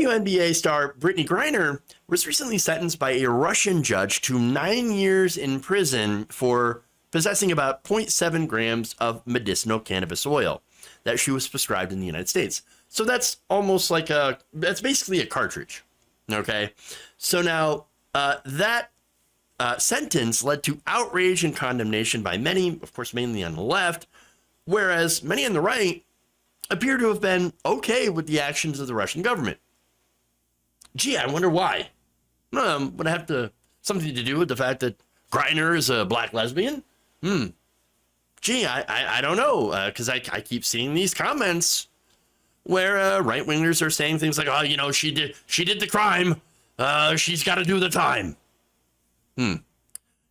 WNBA star Brittany Griner was recently sentenced by a Russian judge to 9 years in prison for possessing about 0.7 grams of medicinal cannabis oil that she was prescribed in the United States. So that's almost like that's basically a cartridge. Okay. So now that sentence led to outrage and condemnation by many, of course, mainly on the left, whereas many on the right appear to have been okay with the actions of the Russian government. Gee, I wonder why. Would it have something to do with the fact that Griner is a black lesbian? Gee, I don't know, because I keep seeing these comments where right-wingers are saying things like, oh, you know, she did the crime. She's got to do the time.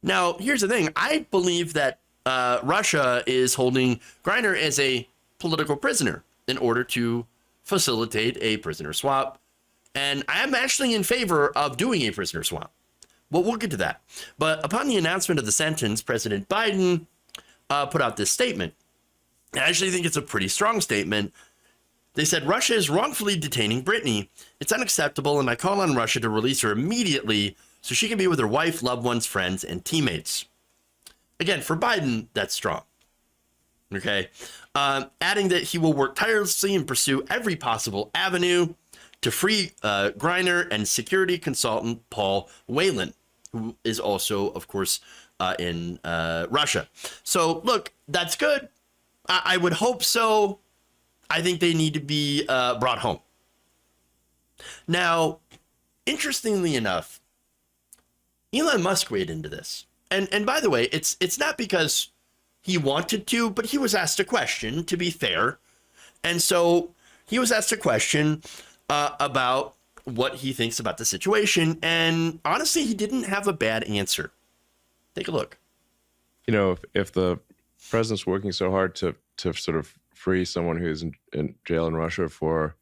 Now, here's the thing. I believe that Russia is holding Griner as a political prisoner in order to facilitate a prisoner swap. And I am actually in favor of doing a prisoner swap. Well, we'll get to that. But upon the announcement of the sentence, President Biden put out this statement. I actually think it's a pretty strong statement. They said, Russia is wrongfully detaining Brittany. It's unacceptable, and I call on Russia to release her immediately so she can be with her wife, loved ones, friends, and teammates. Again, for Biden, that's strong. Okay. Adding that he will work tirelessly and pursue every possible avenue to free Griner and security consultant Paul Whelan, who is also, of course, in Russia. So, look, that's good. I would hope so. I think they need to be brought home. Now, interestingly enough, Elon Musk weighed into this. And by the way, it's not because he wanted to, but he was asked a question, to be fair. And so he was asked a question about what he thinks about the situation. And honestly, he didn't have a bad answer. Take a look. You know, if the president's working so hard to sort of free someone who's in jail in Russia for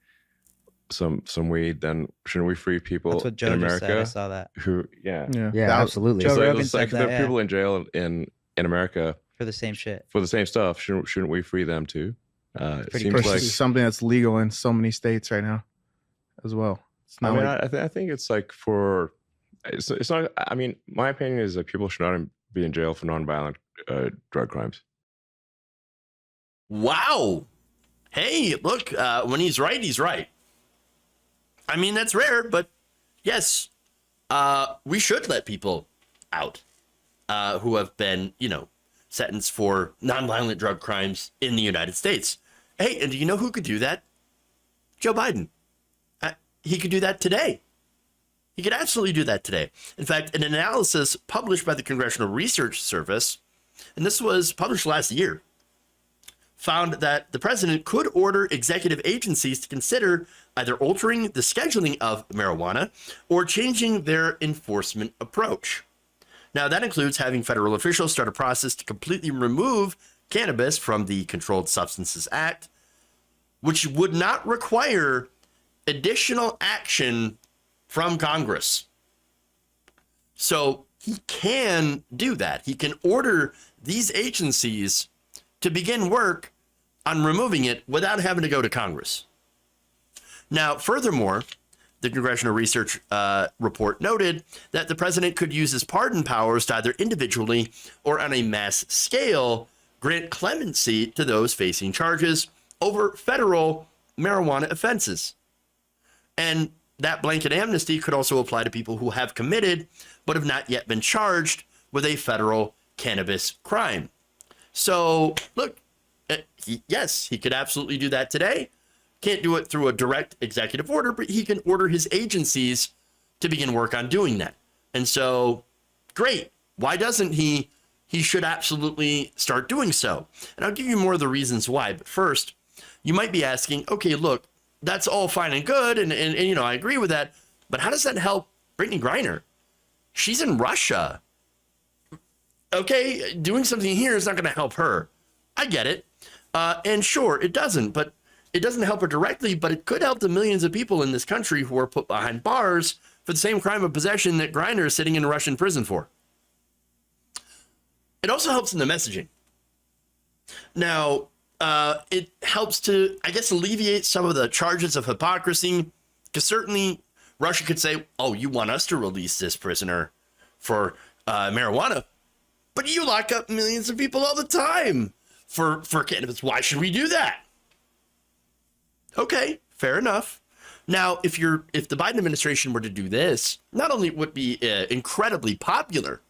some weed, then shouldn't we free people That's what Joe in just America? said. I saw that. Who, Yeah, Joe absolutely. So Rogan it's said like that, there are yeah. people in jail in America For the same shit. for the same stuff. Shouldn't we free them too? It Pretty seems Of course, like this is something that's legal in so many states right now as well. It's I not mean, like, I think it's like for it's not. I mean, my opinion is that people should not be in jail for nonviolent drug crimes. Wow. Hey, look, when he's right, he's right. I mean, that's rare, but yes, we should let people out who have been, sentenced for nonviolent drug crimes in the United States. Hey, and do you know who could do that? Joe Biden. He could do that today. He could absolutely do that today. In fact, an analysis published by the Congressional Research Service, and this was published last year, found that the president could order executive agencies to consider either altering the scheduling of marijuana or changing their enforcement approach. Now, that includes having federal officials start a process to completely remove cannabis from the Controlled Substances Act, which would not require additional action from Congress. So he can do that. He can order these agencies to begin work on removing it without having to go to Congress. Now, furthermore, the Congressional Research report noted that the president could use his pardon powers to either individually or on a mass scale grant clemency to those facing charges over federal marijuana offenses. And that blanket amnesty could also apply to people who have committed but have not yet been charged with a federal cannabis crime. So, look, yes, he could absolutely do that today. Can't do it through a direct executive order, but he can order his agencies to begin work on doing that. And so, great. Why doesn't he? He should absolutely start doing so. And I'll give you more of the reasons why. But first, you might be asking, okay, look, that's all fine and good. And I agree with that. But how does that help Brittany Griner? She's in Russia. Okay, doing something here is not going to help her. I get it. And sure, it doesn't. But it doesn't help her directly, but it could help the millions of people in this country who are put behind bars for the same crime of possession that Griner is sitting in a Russian prison for. It also helps in the messaging. Now, it helps to, I guess, alleviate some of the charges of hypocrisy Because certainly Russia could say, oh, you want us to release this prisoner for marijuana, but you lock up millions of people all the time for cannabis. Why should we do that? Okay, fair enough. Now, if the Biden administration were to do this, not only would it be incredibly popular,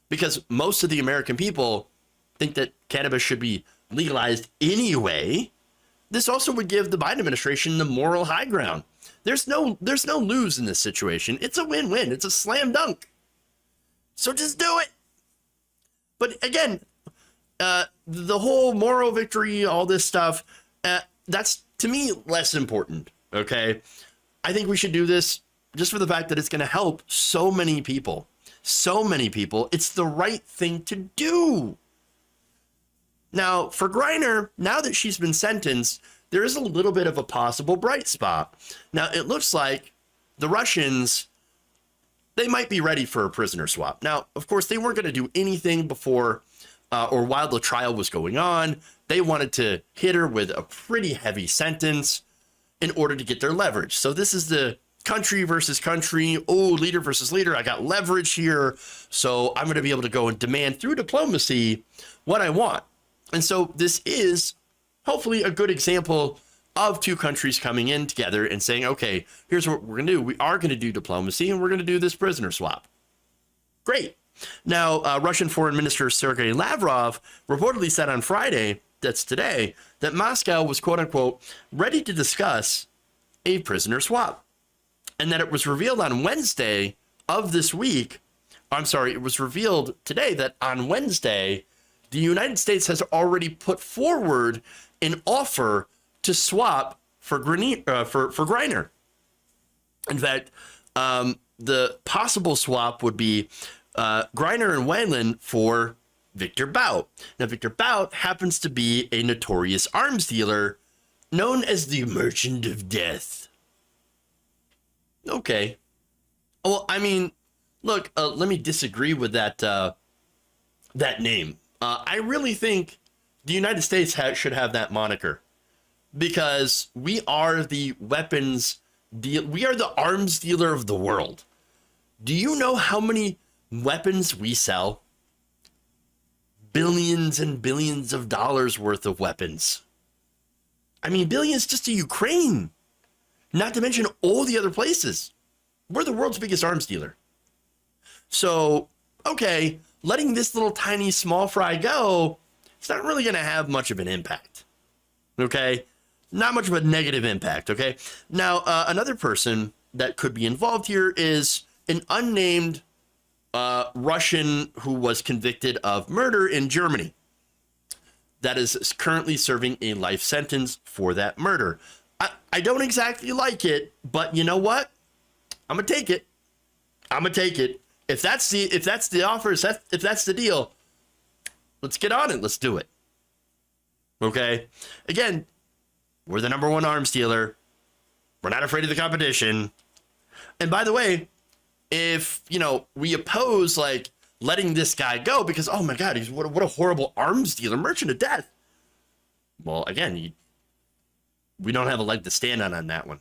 because most of the American people think that cannabis should be legalized anyway, this also would give the Biden administration the moral high ground. There's no lose in this situation. It's a win-win. It's a slam dunk. So just do it. But again, the whole moral victory, all this stuff, that's to me less important. Okay, I think we should do this just for the fact that it's going to help so many people. So many people. It's the right thing to do. Now, for Griner, now that she's been sentenced, there is a little bit of a possible bright spot. Now, it looks like the Russians, they might be ready for a prisoner swap. Now, of course, they weren't going to do anything before or while the trial was going on. They wanted to hit her with a pretty heavy sentence in order to get their leverage. So this is the country versus country. Oh, leader versus leader. I got leverage here. So I'm going to be able to go and demand through diplomacy what I want. And so this is hopefully a good example of two countries coming in together and saying, okay, here's what we're going to do. We are going to do diplomacy and we're going to do this prisoner swap. Great. Now, Russian Foreign Minister Sergei Lavrov reportedly said on Friday, that's today, that Moscow was, quote unquote, ready to discuss a prisoner swap. And that it was revealed on Wednesday of this week. I'm sorry, it was revealed today that on Wednesday, the United States has already put forward an offer to swap for Griner. In fact, the possible swap would be Griner and Whelan for Victor Bout. Now, Victor Bout happens to be a notorious arms dealer known as the Merchant of Death. Okay. Well, I mean, look, let me disagree with that name. I really think the United States should have that moniker because we are the weapons deal. We are the arms dealer of the world. Do you know how many weapons we sell? Billions and billions of dollars worth of weapons. I mean, billions just to Ukraine, not to mention all the other places. We're the world's biggest arms dealer. So, okay, letting this little tiny small fry go, it's not really going to have much of an impact. Okay? Not much of a negative impact. Okay? Now, another person that could be involved here is an unnamed Russian who was convicted of murder in Germany that is currently serving a life sentence for that murder. I don't exactly like it, but you know what? I'm going to take it. I'm going to take it. If that's the offer, if that's the deal, let's get on it. Let's do it. Okay? Again, we're the number one arms dealer. We're not afraid of the competition. And by the way, if, we oppose like letting this guy go because, oh my God, he's what a horrible arms dealer, merchant of death. Well, again, we don't have a leg to stand on that one.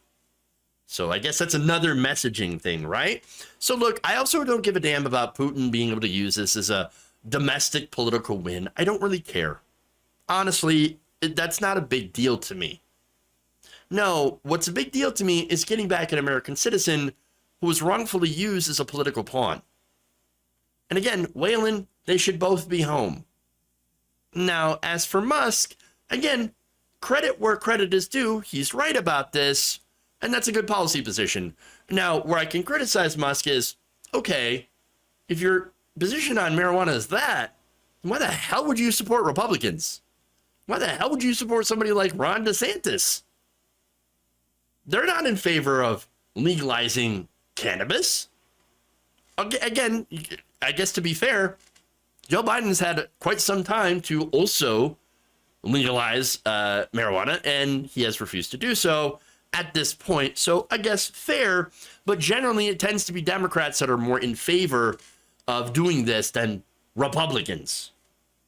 So I guess that's another messaging thing, right? So look, I also don't give a damn about Putin being able to use this as a domestic political win. I don't really care. Honestly, that's not a big deal to me. No, what's a big deal to me is getting back an American citizen who was wrongfully used as a political pawn. And again, Whelan, they should both be home. Now, as for Musk, again, credit where credit is due. He's right about this, and that's a good policy position. Now, where I can criticize Musk is, okay, if your position on marijuana is that, why the hell would you support Republicans? Why the hell would you support somebody like Ron DeSantis? They're not in favor of legalizing cannabis. Again, I guess to be fair, Joe Biden's had quite some time to also legalize marijuana, and he has refused to do so at this point. So I guess fair, but generally it tends to be Democrats that are more in favor of doing this than Republicans.